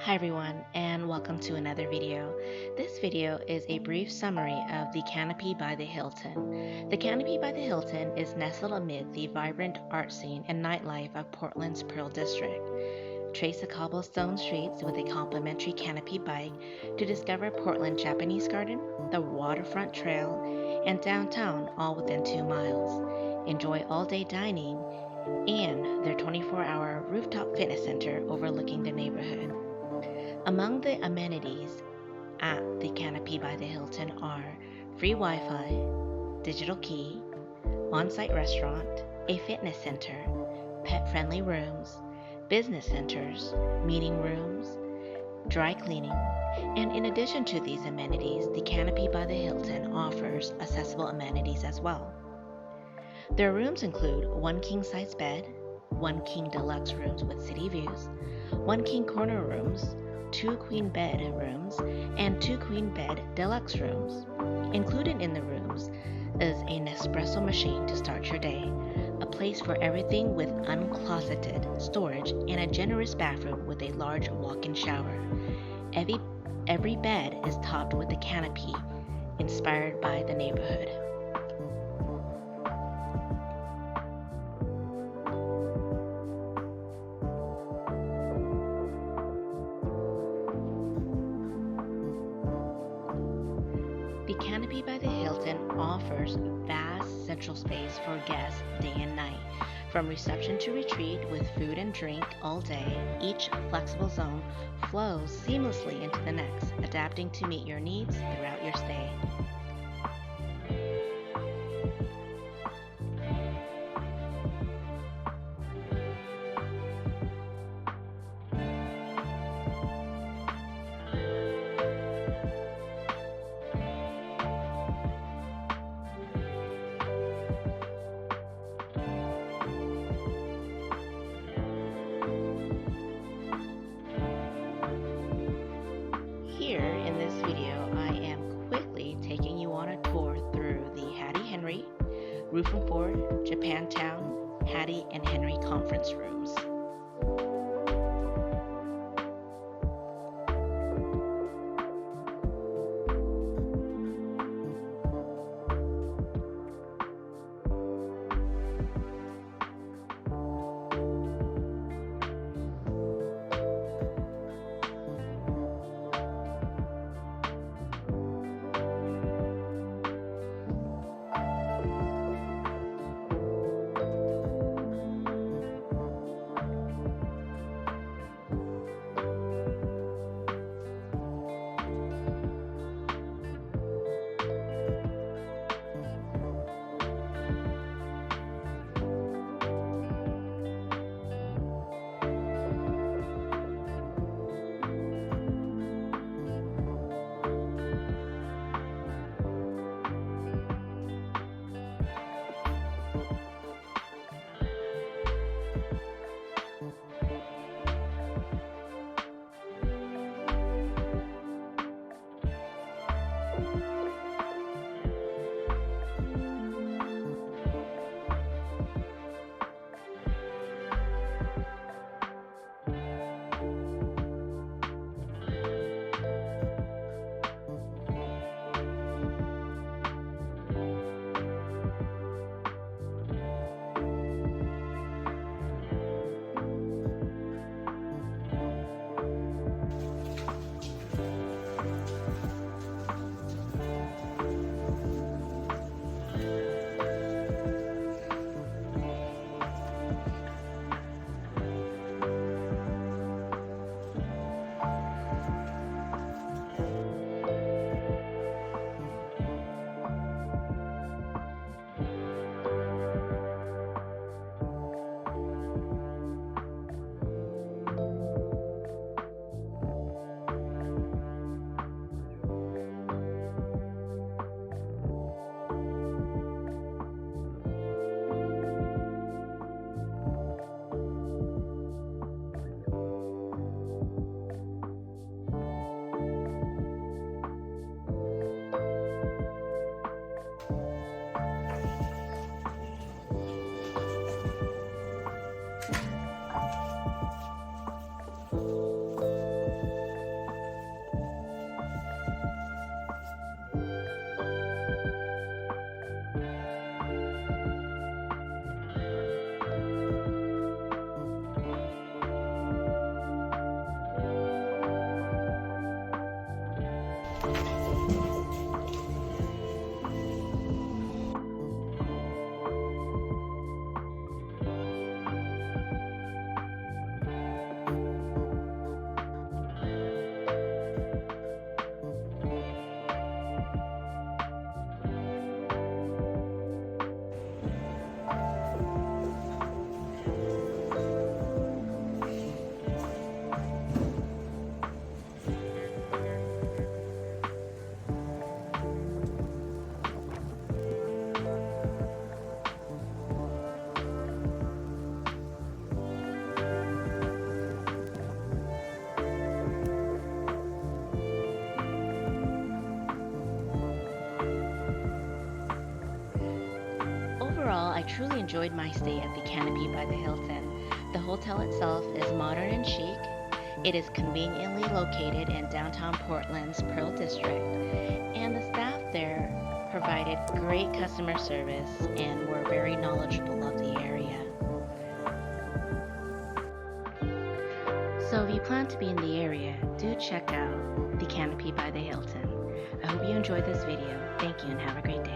Hi everyone, and welcome to another video. This video is a brief summary of the Canopy by the Hilton. The Canopy by the Hilton is nestled amid the vibrant art scene and nightlife of Portland's Pearl District. Trace the cobblestone streets with a complimentary Canopy bike to discover Portland Japanese Garden, the waterfront trail, and downtown all within 2 miles. Enjoy all-day dining and their 24-hour rooftop fitness center overlooking the neighborhood. Among the amenities at the Canopy by the Hilton are free Wi Fi, digital key, on site restaurant, a fitness center, pet friendly rooms, business centers, meeting rooms, dry cleaning, and in addition to these amenities, the Canopy by the Hilton offers accessible amenities as well. Their rooms include one king size bed, one king deluxe rooms with city views, one king corner rooms, two queen bed rooms, and two queen bed deluxe rooms. Included in the rooms is an espresso machine to start your day, a place for everything with uncloseted storage, and a generous bathroom with a large walk-in shower. Every bed is topped with a canopy inspired by the neighborhood. The Canopy by the Hilton offers vast central space for guests day and night. From reception to retreat with food and drink all day, each flexible zone flows seamlessly into the next, adapting to meet your needs throughout your stay. Here in this video, I am quickly taking you on a tour through the Hattie Henry, Roof and Ford, Japantown, Hattie and Henry conference rooms. Overall, I truly enjoyed my stay at the Canopy by the Hilton. The hotel itself is modern and chic. It is conveniently located in downtown Portland's Pearl District, and the staff there provided great customer service and were very knowledgeable of the area. So if you plan to be in the area, do check out the Canopy by the Hilton. I hope you enjoyed this video. Thank you and have a great day.